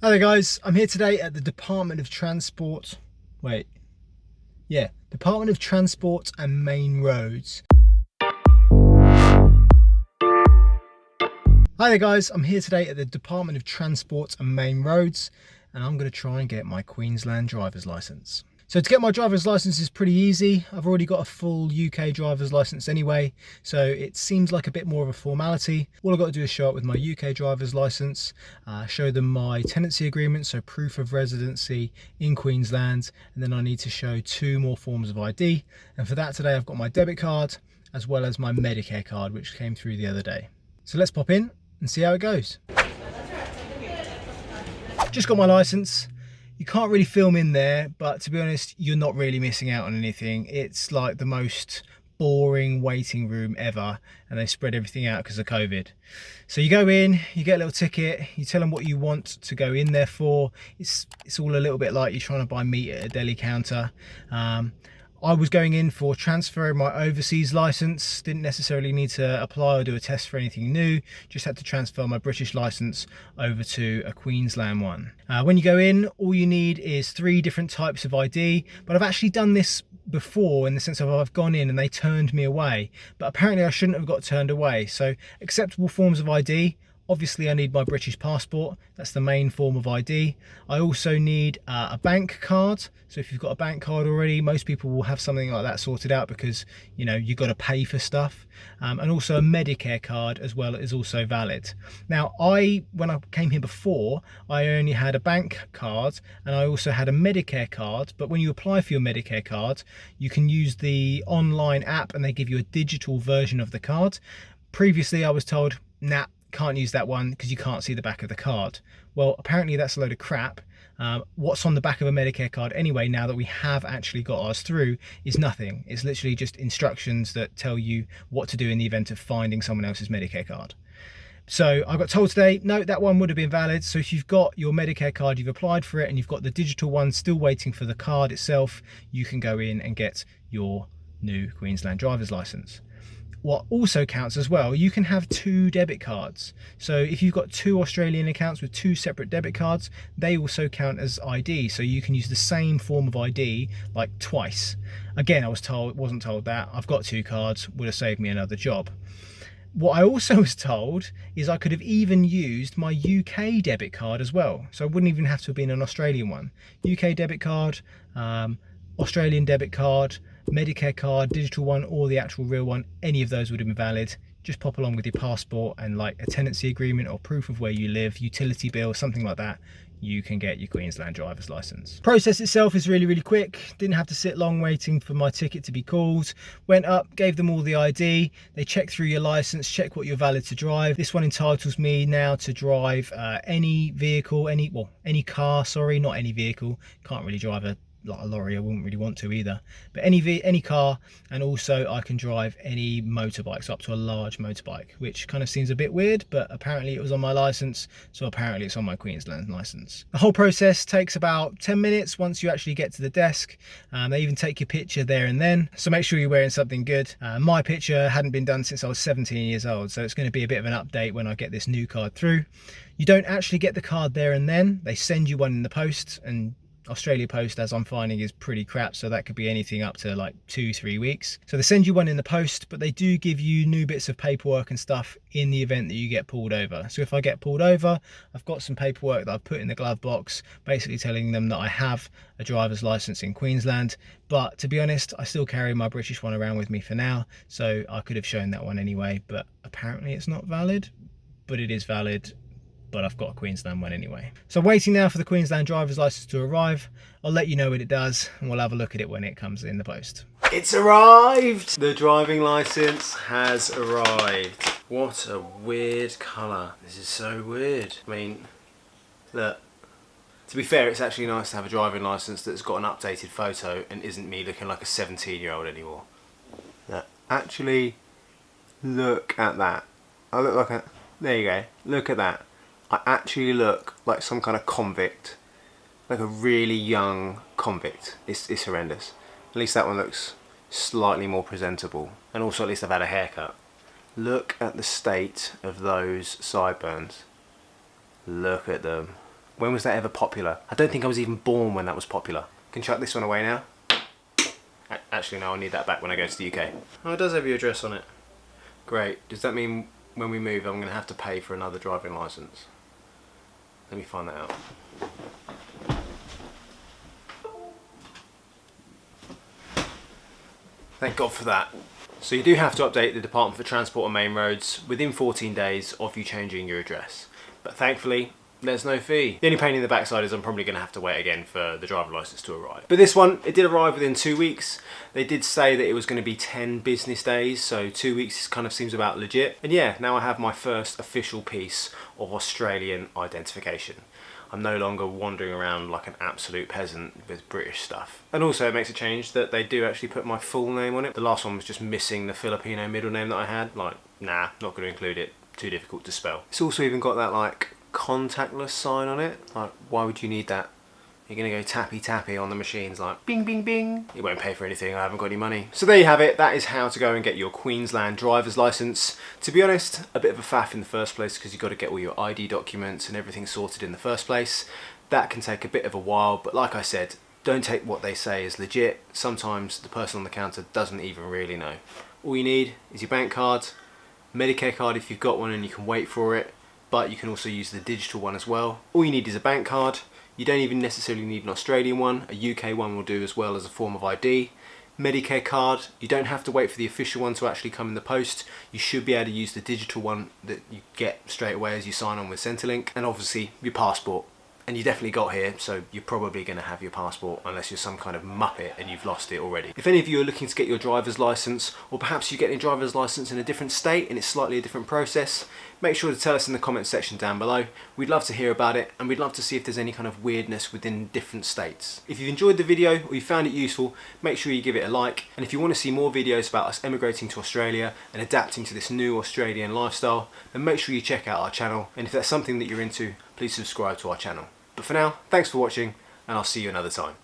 Hi there guys, I'm here today at the Department of Transport. Department of Transport and Main Roads. Hi there guys, I'm here today at the Department of Transport and Main Roads, and I'm going to try and get my Queensland driver's license. So to get my driver's license is pretty easy. I've already got a full UK driver's license anyway, so it seems like a bit more of a formality. All I've got to do is show up with my UK driver's license, show them my tenancy agreement, so proof of residency in Queensland, and then I need to show two more forms of ID. And for that today, I've got my debit card as well as my Medicare card, which came through the other day. So let's pop in and see how it goes. Just got my license. You can't really film in there, but to be honest, you're not really missing out on anything. It's like the most boring waiting room ever, and they spread everything out because of COVID. So you go in, you get a little ticket, you tell them what you want to go in there for. It's all a little bit like you're trying to buy meat at a deli counter. I was going in for transferring my overseas license, didn't necessarily need to apply or do a test for anything new, just had to transfer my British license over to a Queensland one. When you go in, all you need is 3 different types of ID, but I've actually done this before in the sense of I've gone in and they turned me away, but apparently I shouldn't have got turned away. So acceptable forms of ID. Obviously I need my British passport, that's the main form of ID. I also need a bank card. So if you've got a bank card already, most people will have something like that sorted out because, you know, you've got to pay for stuff. And also a Medicare card as well is also valid. Now when I came here before, I only had a bank card and I also had a Medicare card, but when you apply for your Medicare card, you can use the online app and they give you a digital version of the card. Previously I was told, nah, can't use that one because you can't see the back of the card. Well, apparently that's a load of crap. What's on the back of a Medicare card anyway, now that we have actually got ours through, is nothing. It's literally just instructions that tell you what to do in the event of finding someone else's Medicare card. So I got told today, no, that one would have been valid. So if you've got your Medicare card, you've applied for it and you've got the digital one still waiting for the card itself, you can go in and get your new Queensland driver's license. What also counts as well, you can have 2 debit cards. So if you've got 2 Australian accounts with 2 separate debit cards, they also count as ID. So you can use the same form of ID like twice. Again, I wasn't told that. I've got 2 cards, would have saved me another job. What I also was told is I could have even used my UK debit card as well. So I wouldn't even have to have been an Australian one. UK debit card, Australian debit card, Medicare card, digital one, or the actual real one, any of those would have been valid. Just pop along with your passport and like a tenancy agreement or proof of where you live, utility bill, something like that. You can get your Queensland driver's license. Process itself is really quick. Didn't have to sit long waiting for my ticket to be called. Went up, gave them all the ID. They check through your license, check what you're valid to drive. This one entitles me now to drive any vehicle, any car, sorry, not any vehicle. Can't really drive a lorry, I wouldn't really want to either, but any car, and also I can drive any motorbikes up to a large motorbike, which kind of seems a bit weird, but apparently it was on my license, so apparently it's on my Queensland license. The whole process takes about 10 minutes once you actually get to the desk. They even take your picture there and then, so make sure you're wearing something good. My picture hadn't been done since I was 17 years old, so it's going to be a bit of an update when I get this new card through. You don't actually get the card there and then, they send you one in the post, and Australia Post, as I'm finding, is pretty crap, so that could be anything up to like 2-3 weeks. So they send you one in the post, but they do give you new bits of paperwork and stuff in the event that you get pulled over. So if I get pulled over, I've got some paperwork that I've put in the glove box, basically telling them that I have a driver's license in Queensland. But to be honest, I still carry my British one around with me for now, so I could have shown that one anyway, but apparently it's not valid, but it is valid. But I've got a Queensland one anyway. So I'm waiting now for the Queensland driver's license to arrive. I'll let you know when it does, and we'll have a look at it when it comes in the post. It's arrived! The driving license has arrived. What a weird colour. This is so weird. I mean, look. To be fair, it's actually nice to have a driving license that's got an updated photo and isn't me looking like a 17-year-old anymore. Look, actually, look at that. I look like a... There you go. Look at that. I actually look like some kind of convict, like a really young convict. It's horrendous. At least that one looks slightly more presentable, and also at least I've had a haircut. Look at the state of those sideburns. Look at them. When was that ever popular? I don't think I was even born when that was popular. Can chuck this one away now. Actually no, I'll need that back when I go to the UK. Oh, it does have your address on it. Great. Does that mean when we move I'm going to have to pay for another driving licence? Let me find that out. Thank God for that. So you do have to update the Department for Transport and Main Roads within 14 days of you changing your address. But thankfully, there's no fee. The only pain in the backside is I'm probably going to have to wait again for the driver licence to arrive. But this one, it did arrive within 2 weeks. They did say that it was going to be 10 business days, so 2 weeks kind of seems about legit. And yeah, now I have my first official piece of Australian identification. I'm no longer wandering around like an absolute peasant with British stuff. And also it makes a change that they do actually put my full name on it. The last one was just missing the Filipino middle name that I had. Like, nah, not going to include it. Too difficult to spell. It's also even got that like contactless sign on it. Like, why would you need that? You're gonna go tappy tappy on the machines like bing bing bing. You won't pay for anything, I haven't got any money. So there you have it, that is how to go and get your Queensland driver's licence. To be honest, a bit of a faff in the first place because you've got to get all your ID documents and everything sorted in the first place. That can take a bit of a while, but like I said, don't take what they say as legit. Sometimes the person on the counter doesn't even really know. All you need is your bank card, Medicare card if you've got one and you can wait for it, but you can also use the digital one as well. All you need is a bank card. You don't even necessarily need an Australian one, a UK one will do as well as a form of ID. Medicare card, you don't have to wait for the official one to actually come in the post. You should be able to use the digital one that you get straight away as you sign on with Centrelink. And obviously your passport. And you definitely got here, so you're probably going to have your passport unless you're some kind of muppet and you've lost it already. If any of you are looking to get your driver's license, or perhaps you get a driver's license in a different state and it's slightly a different process, make sure to tell us in the comment section down below. We'd love to hear about it, and we'd love to see if there's any kind of weirdness within different states. If you've enjoyed the video or you found it useful, make sure you give it a like. And if you want to see more videos about us emigrating to Australia and adapting to this new Australian lifestyle, then make sure you check out our channel. And if that's something that you're into, please subscribe to our channel. But for now, thanks for watching, and I'll see you another time.